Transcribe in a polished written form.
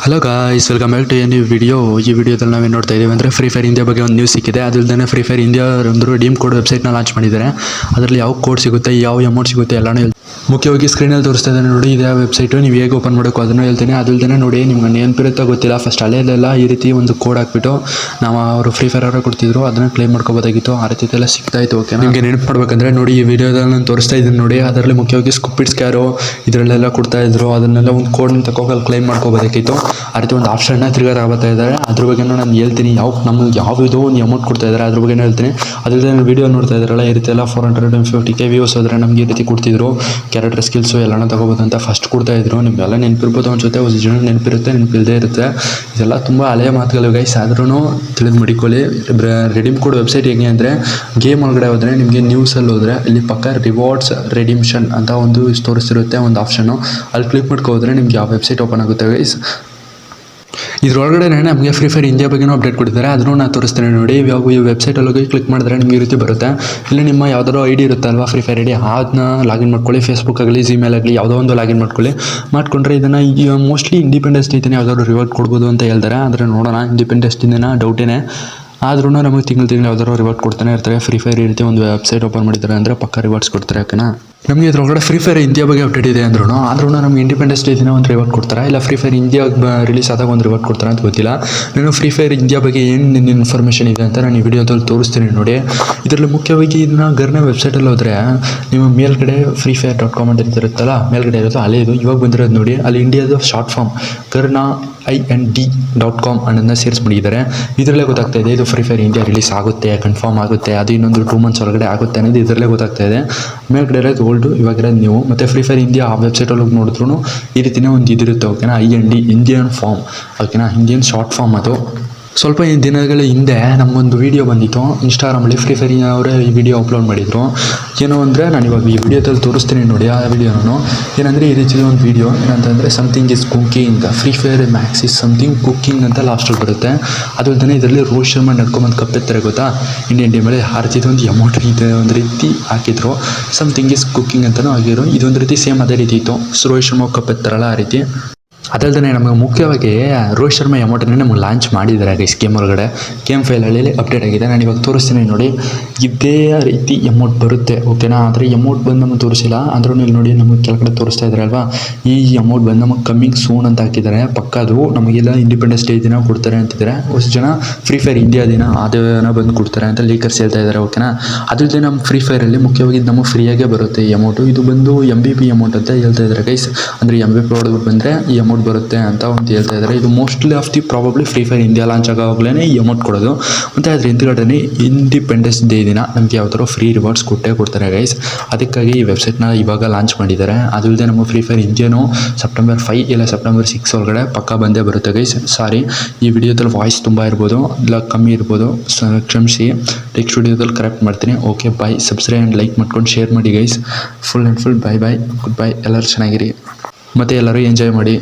Hello guys, welcome back to a new video. ಈ ವಿಡಿಯೋದಲ್ಲಿ ನಾವೇನು ನೋಡ್ತಾ ಇದ್ದೀವಿ ಅಂದರೆ ಫ್ರೀ ಫೈರ್ ಇಂಡಿಯಾ ಬಗ್ಗೆ ಒಂದು ನ್ಯೂಸ್ ಸಿಕ್ಕಿದೆ. ಅದಲ್ಲದೆ ಫ್ರೀ ಫೈರ್ ಇಂಡಿಯಾ ಒಂದು ರಿಡೀಮ್ ಕೋಡ್ ವೆಬ್ಸೈಟ್ನ ಲಾಂಚ್ ಮಾಡಿದ್ದಾರೆ. ಅದರಲ್ಲಿ ಯಾವ ಕೋಡ್ ಸಿಗುತ್ತೆ, ಯಾವ ಅಮೌಂಟ್ ಸಿಗುತ್ತೆ ಎಲ್ಲನೂ ಮುಖ್ಯವಾಗಿ ಸ್ಕ್ರೀನಲ್ಲಿ ತೋರಿಸ್ತಾ ಇದ್ದಾನೆ ನೋಡಿ. ಇದೇ ವೆಬ್ಸೈಟು, ನೀವು ಹೇಗೆ ಓಪನ್ ಮಾಡೋಕ್ಕೋ ಅದನ್ನು ಹೇಳ್ತೀನಿ. ಅದಲ್ಲದೆ ನೋಡಿ, ನಿಮ್ಗೆ ನೆನಪಿರುತ್ತೋ ಗೊತ್ತಿಲ್ಲ, ಫಸ್ಟ್ ಹಳೆಯಲ್ಲೆಲ್ಲ ಈ ರೀತಿ ಒಂದು ಕೋಡ್ ಹಾಕ್ಬಿಟ್ಟು ನಾವು ಅವರು ಫ್ರೀ ಫೈರ್ ಅವರೇ ಕೊಡ್ತಿದ್ರು, ಅದನ್ನು ಕ್ಲೇಮ್ ಮಾಡ್ಕೋಬೋದಾಗಿತ್ತು. ಆ ರೀತಿ ಎಲ್ಲ ಸಿಗ್ತಾಯಿತ್ತು. ಓಕೆ, ನಿಮಗೆ ನೆನಪು ಮಾಡ್ಬೇಕಂದ್ರೆ ನೋಡಿ, ಈ ವಿಡಿಯೋದಲ್ಲಿ ನಾನು ತೋರಿಸ್ತಾ ಇದ್ದೀನಿ ನೋಡಿ. ಅದರಲ್ಲಿ ಮುಖ್ಯವಾಗಿ ಸ್ಕೂಪಿಡ್ ಸ್ಕ್ಯಾರೋ ಇದರಲ್ಲೆಲ್ಲ ಕೊಡ್ತಾ ಇದ್ರು. ಅದನ್ನೆಲ್ಲ ಒಂದು ಕೋಡ್ನ ತಗೋಗಿ ಕ್ಲೇಮ್ ಮಾಡ್ಕೋಬೋದಾಗಿತ್ತು. ಆ ರೀತಿ ಒಂದು ಆಪ್ಷನ್ನ ತಿರ್ಗಾ ತಗೋತಾ ಇದ್ದಾರೆ. ಅದ್ರ ಬಗ್ಗೆ ನಾನು ಹೇಳ್ತೀನಿ. ನಮ್ಗೆ ಯಾವುದೋ ಒಂದು ಅಮೌಂಟ್ ಕೊಡ್ತಾ ಇದ್ದಾರೆ, ಅದ್ರ ಬಗ್ಗೆ ಹೇಳ್ತೀನಿ. ಅದಲ್ಲದೆ ವೀಡಿಯೋ ನೋಡ್ತಾ ಇದ್ದಾರಲ್ಲ, ಈ ರೀತಿ ಎಲ್ಲ 450k ವ್ಯೂಸ್ ಹೋದರೆ ನಮಗೆ ಈ ರೀತಿ ಕೊಡ್ತಿದ್ರು. ಕ್ಯಾರೆಕ್ಟರ್ ಸ್ಕಿಲ್ಸು ಎಲ್ಲನೂ ತಗೋಬೋದು ಅಂತ ಫಸ್ಟ್ ಕೊಡ್ತಾ ಇದ್ರು. ನಿಮಗೆಲ್ಲ ನೆನಪಿರ್ಬೋದು ಅನ್ಸುತ್ತೆ, ಒಂದು ಜನ ನೆನಪಿರುತ್ತೆ, ನೆನಪಿಲ್ಲದೆ ಇರುತ್ತೆ. ಇದೆಲ್ಲ ತುಂಬ ಹಳೆಯ ಮಾತುಗಳು ಗೈಸ್, ಆದ್ರೂ ತಿಳಿದು ಮಡಿಕೊಳ್ಳಿ. ರೆಡೀಮ್ ಕೋಡ್ ವೆಬ್ಸೈಟ್ ಹೇಗೆ ಅಂದರೆ, ಗೇಮ್ ಒಳಗಡೆ ಹೋದರೆ ನಿಮಗೆ ನ್ಯೂಸಲ್ಲಿ ಹೋದರೆ ಇಲ್ಲಿ ಪಕ್ಕ ರಿವಾರ್ಡ್ಸ್ ರೆಡಿಮ್ಷನ್ ಅಂತ ಒಂದು ತೋರಿಸಿರುತ್ತೆ, ಒಂದು ಆಪ್ಷನ್ನು. ಅಲ್ಲಿ ಕ್ಲಿಕ್ ಮಾಡ್ಕೋದ್ರೆ ನಿಮ್ಗೆ ಯಾವ ವೆಬ್ಸೈಟ್ ಓಪನ್ ಆಗುತ್ತೆ ಗೈಸ್. ಇದರೊಳಗಡೆ ನಮಗೆ ಫ್ರೀ ಫೈರ್ ಇಂಡಿಯಾ ಬಗ್ಗೆನೂ ಅಪ್ಡೇಟ್ ಕೊಟ್ಟಿದ್ದಾರೆ. ಅದನ್ನು ನಾನು ತೋರಿಸ್ತೇನೆ ನೋಡಿ. ಈ ವೆಬ್ಸೈಟಲ್ಲಿ ಹೋಗಿ ಕ್ಲಿಕ್ ಮಾಡಿದ್ರೆ ನಿಮಗೆ ಈ ರೀತಿ ಬರುತ್ತೆ. ಇಲ್ಲಿ ನಿಮ್ಮ ಯಾವುದಾದ್ರು ಐಡಿ ಇರುತ್ತೆ ಅಲ್ವಾ, ಫ್ರೀ ಫೈರ್ ಐಡಿ, ಅದನ್ನ ಲಾಗಿನ್ ಮಾಡ್ಕೊಳ್ಳಿ. ಫೇಸ್ಬುಕ್ ಆಗಲಿ, ಜಿಮೇಲ್ ಆಗಲಿ, ಯಾವುದೋ ಒಂದು ಲಾಗಿನ್ ಮಾಡ್ಕೊಂಡ್ರೆ ಇದನ್ನು ಮೋಸ್ಟ್ಲಿ ಇಂಡಿಪೆಂಡೆನ್ಸ್ ಡೇನೇ ಯಾವುದಾದ್ರು ರಿವಾರ್ಡ್ ಕೊಡ್ಬೋದು ಅಂತ ಹೇಳ್ತಾರೆ. ಆದರೆ ನೋಡೋಣ, ಇಂಡಿಪೆಂಡೆನ್ಸ್ ಡೇನ ಡೌಟೇನೆ. ಆದ್ರೂ ನಮಗೆ ತಿಂಗಳು ಯಾವುದಾದ್ರು ರಿವಾರ್ಡ್ ಕೊಡ್ತಾನೆ ಇರ್ತಾರೆ. ಫ್ರೀ ಫೈರ್ ಈ ರೀತಿ ಒಂದು ವೆಬ್ಸೈಟ್ ಓಪನ್ ಮಾಡಿದ್ದಾರೆ ಅಂದರೆ ಪಕ್ಕ ರಿವಾರ್ಡ್ಸ್ ಕೊಡ್ತಾರೆ. ಓಕೆನಾ, ನಮಗೆ ಇದ್ರೊಳಗಡೆ ಫ್ರೀ ಫೈರ್ ಇಂಡಿಯಾ ಬಗ್ಗೆ ಅಪ್ಡೇಟ್ ಇದೆ ಆದ್ರೂ ನಮಗೆ ಇಂಡಿಪೆಂಡೆನ್ಸ್ ಡೇ ದಿನ ಒಂದು ರಿವಾರ್ಡ್ ಕೊಡ್ತಾರೆ, ಇಲ್ಲ ಫ್ರೀ ಫೈರ್ ಇಂಡಿಯಾ ರಿಲೀಸ್ ಆದಾಗ ಒಂದು ರಿವಾರ್ಡ್ ಕೊಡ್ತಾರೆ ಅಂತ ಗೊತ್ತಿಲ್ಲ. ನಾನು ಫ್ರೀ ಫೈರ್ ಇಂಡಿಯಾ ಬಗ್ಗೆ ಏನು ಇನ್ಫಾರ್ಮೇಷನ್ ಇದೆ ಅಂತ ನಾನು ಈ ವಿಡಿಯೋದಲ್ಲಿ ತೋರಿಸ್ತೀನಿ ನೋಡಿ. ಇದರಲ್ಲಿ ಮುಖ್ಯವಾಗಿ ಇದನ್ನ ಗರ್ನ ವೆಬ್ಸೈಟಲ್ಲಿ ಹೋದರೆ ನಿಮ್ಮ ಮೇಲ್ಗಡೆ freefire.com ಅಂತ ಇರುತ್ತಲ್ಲ, ಮೇಲ್ಗಡೆ ಇರೋದು ಹಳೆಯದು, ಇವಾಗ ಬಂದಿರೋದು ನೋಡಿ. ಅಲ್ಲಿ ಇಂಡಿಯಾದ ಶಾರ್ಟ್ ಫಾರ್ಮ್ ಗರ್ನ IND.com ಅನ್ನೋದನ್ನ ಸೇರಿಸ್ಬಿಟ್ಟಿದ್ದಾರೆ. ಇದರಲ್ಲೇ ಗೊತ್ತಾಗ್ತಾ ಇದೆ ಇದು ಫ್ರೀ ಫೈರ್ ಇಂಡಿಯಾ ರಿಲೀಸ್ ಆಗುತ್ತೆ, ಕನ್ಫರ್ಮ್ ಆಗುತ್ತೆ, ಅದು ಇನ್ನೊಂದು 2 months ಒಳಗಡೆ ಆಗುತ್ತೆ ಅನ್ನೋದು ಇದರಲ್ಲೇ ಗೊತ್ತಾಗ್ತಾ ಇದೆ. ಮೇಲ್ಗಡೆ ಇರೋದು ಓಲ್ಡು, ಇವಾಗಿರೋದು ನೀವು. ಮತ್ತು ಫ್ರೀ ಫೈರ್ ಇಂಡಿಯಾ ಆ ವೆಬ್ಸೈಟಲ್ಲಿ ಹೋಗಿ ನೋಡಿದ್ರು ಈ ರೀತಿಯೇ ಒಂದು ಇದಿರುತ್ತೆ. ಓಕೆನಾ, IND ಇಂಡಿಯನ್ ಫಾರ್ಮ್, ಓಕೆನಾ, ಇಂಡಿಯನ್ ಶಾರ್ಟ್ ಫಾರ್ಮ್. ಅದು ಸ್ವಲ್ಪ ದಿನಗಳ ಹಿಂದೆ ನಮಗೊಂದು ವೀಡಿಯೋ ಬಂದಿತ್ತು ಇನ್ಸ್ಟಾಗ್ರಾಮಲ್ಲಿ. ಫ್ರೀ ಫೈರ್ ಅವರೇ ಈ ವಿಡಿಯೋ ಅಪ್ಲೋಡ್ ಮಾಡಿದರು. ಏನು ಅಂದರೆ, ನಾನು ಇವಾಗ ಈ ವಿಡಿಯೋದಲ್ಲಿ ತೋರಿಸ್ತೀನಿ ನೋಡಿ. ಆ ವಿಡಿಯೋನು ಏನಂದರೆ, ಈ ರೀತಿ ಒಂದು ವೀಡಿಯೋ ಏನಂತಂದರೆ, something is cooking, free fire Max is something cooking ಅಂತ ಲಾಸ್ಟಲ್ಲಿ ಬರುತ್ತೆ. ಅದಲ್ಲದೆ ಇದರಲ್ಲಿ ರೋಹಿತ್ ಶರ್ಮಾ ನಡ್ಕೊಂಬಂದು ಕಪ್ಪೆತ್ತಾರೆ ಗೊತ್ತಾ, ಇಂಡಿಯನ್ ಟೀಮ್ ಮೇಲೆ. ಆ ರೀತಿ ಒಂದು ಅಮೌಂಟ್ ಇದೆ, ಒಂದು ರೀತಿ ಹಾಕಿದ್ರು, ಸಮಥಿಂಗ್ ಇಸ್ ಕುಕಿಂಗ್ ಅಂತಲೂ ಆಗಿರೋ. ಇದೊಂದು ರೀತಿ ಸೇಮ್ ಅದೇ ರೀತಿ ಇತ್ತು, ರೋಹಿತ್ ಶರ್ಮಾ ಕಪ್ಪೆತ್ತಾರಲ್ಲ ಆ ರೀತಿ. ಅದಲ್ಲದೆ ನಮಗೆ ಮುಖ್ಯವಾಗಿ ರೋಹಿತ್ ಶರ್ಮಾ ಅಮೌಂಟನ್ನೇ ನಮಗೆ ಲಾಂಚ್ ಮಾಡಿದ್ದಾರೆ ಗೈಸ್. ಗೇಮ್ ಒಳಗಡೆ ಗೇಮ್ ಫೈಲಲ್ಲಿ ಅಪ್ಡೇಟ್ ಆಗಿದೆ. ನಾನು ಇವಾಗ ತೋರಿಸ್ತೀನಿ ನೋಡಿ. ಇದೇ ರೀತಿ ಅಮೌಂಟ್ ಬರುತ್ತೆ, ಓಕೆನಾ. ಆದರೆ ಅಮೌಂಟ್ ಬಂದು ನಮಗೆ ತೋರಿಸಿಲ್ಲ, ಅಂದ್ರೂ ಇಲ್ಲಿ ನೋಡಿ ನಮಗೆ ಕೆಳಗಡೆ ತೋರಿಸ್ತಾ ಇದ್ದಾರೆ ಅಲ್ವಾ, ಈ ಅಮೌಂಟ್ ಬಂದು ನಮಗೆ ಕಮ್ಮಿಂಗ್ ಸೂನ್ ಅಂತ ಹಾಕಿದ್ದಾರೆ. ಪಕ್ಕದು ನಮಗೆಲ್ಲ ಇಂಡಿಪೆಂಡೆನ್ಸ್ ಡೇ ದಿನ ಕೊಡ್ತಾರೆ ಅಂತಿದ್ದಾರೆ. ಅಷ್ಟು ಜನ ಫ್ರೀ ಫೈರ್ ಇಂಡಿಯಾ ದಿನ ಆ ದಿನ ಬಂದು ಕೊಡ್ತಾರೆ ಅಂತ ಲೀಕರ್ಸ್ ಹೇಳ್ತಾ ಇದ್ದಾರೆ. ಓಕೆನಾ, ಅದಲ್ಲದೆ ನಮ್ಮ ಫ್ರೀ ಫೈರಲ್ಲಿ ಮುಖ್ಯವಾಗಿ ನಮಗೆ ಫ್ರೀಯಾಗೇ ಬರುತ್ತೆ ಈ ಅಮೌಂಟು. ಇದು ಬಂದು MVP ಅಮೌಂಟ್ ಅಂತ ಹೇಳ್ತಾ ಇದ್ದಾರೆ ಗೈಸ್. ಅಂದರೆ MVP ಹೊಡೆದು ಬಂದರೆ ಈ ಅಮೌಂಟ್ ಬರುತ್ತೆ ಅಂತ ಒಂದು ಹೇಳ್ತಾ ಇದ್ದಾರೆ. ಇದು mostly of the probably Free Fire India launch ಆಗೋಗ್ಲೇ ಈ ಅಮೌಂಟ್ ಕೊಡೋದು. ಮತ್ತು ಅದ್ರ ಹಿಂದ್ಗಡೆ ಇಂಡಿಪೆಂಡೆನ್ಸ್ ಡೇ ದಿನ ನಮಗೆ ಯಾವ್ದಾದ್ರು ಫ್ರೀ ರಿವಾರ್ಡ್ಸ್ ಕೊಡ್ತಾರೆ ಗೈಸ್. ಅದಕ್ಕಾಗಿ ಈ ವೆಬ್ಸೈಟ್ನ ಇವಾಗ ಲಾಂಚ್ ಮಾಡಿದ್ದಾರೆ. ಅದಲ್ಲದೆ ನಮ್ಮ ಫ್ರೀ ಫೈರ್ ಇಂಡಿಯಾನು September 5 ಇಲ್ಲ September 6 ಒಳಗಡೆ ಪಕ್ಕ ಬಂದೇ ಬರುತ್ತೆ ಗೈಸ್. ಸಾರಿ, ಈ ವಿಡಿಯೋದಲ್ಲಿ ವಾಯ್ಸ್ ತುಂಬ ಇರ್ಬೋದು, ಇಲ್ಲ ಕಮ್ಮಿ ಇರ್ಬೋದು, ಕ್ಷಮಿಸಿ. ನೆಕ್ಸ್ಟ್ ವಿಡಿಯೋದಲ್ಲಿ ಕರೆಕ್ಟ್ ಮಾಡ್ತೀನಿ. Okay, bye. Subscribe and like ಮಾಡ್ಕೊಂಡು ಶೇರ್ ಮಾಡಿ guys. Full and full bye good bye. ಎಲ್ಲರೂ ಚೆನ್ನಾಗಿರಿ ಮತ್ತು ಎಲ್ಲರೂ ಎಂಜಾಯ್ ಮಾಡಿ.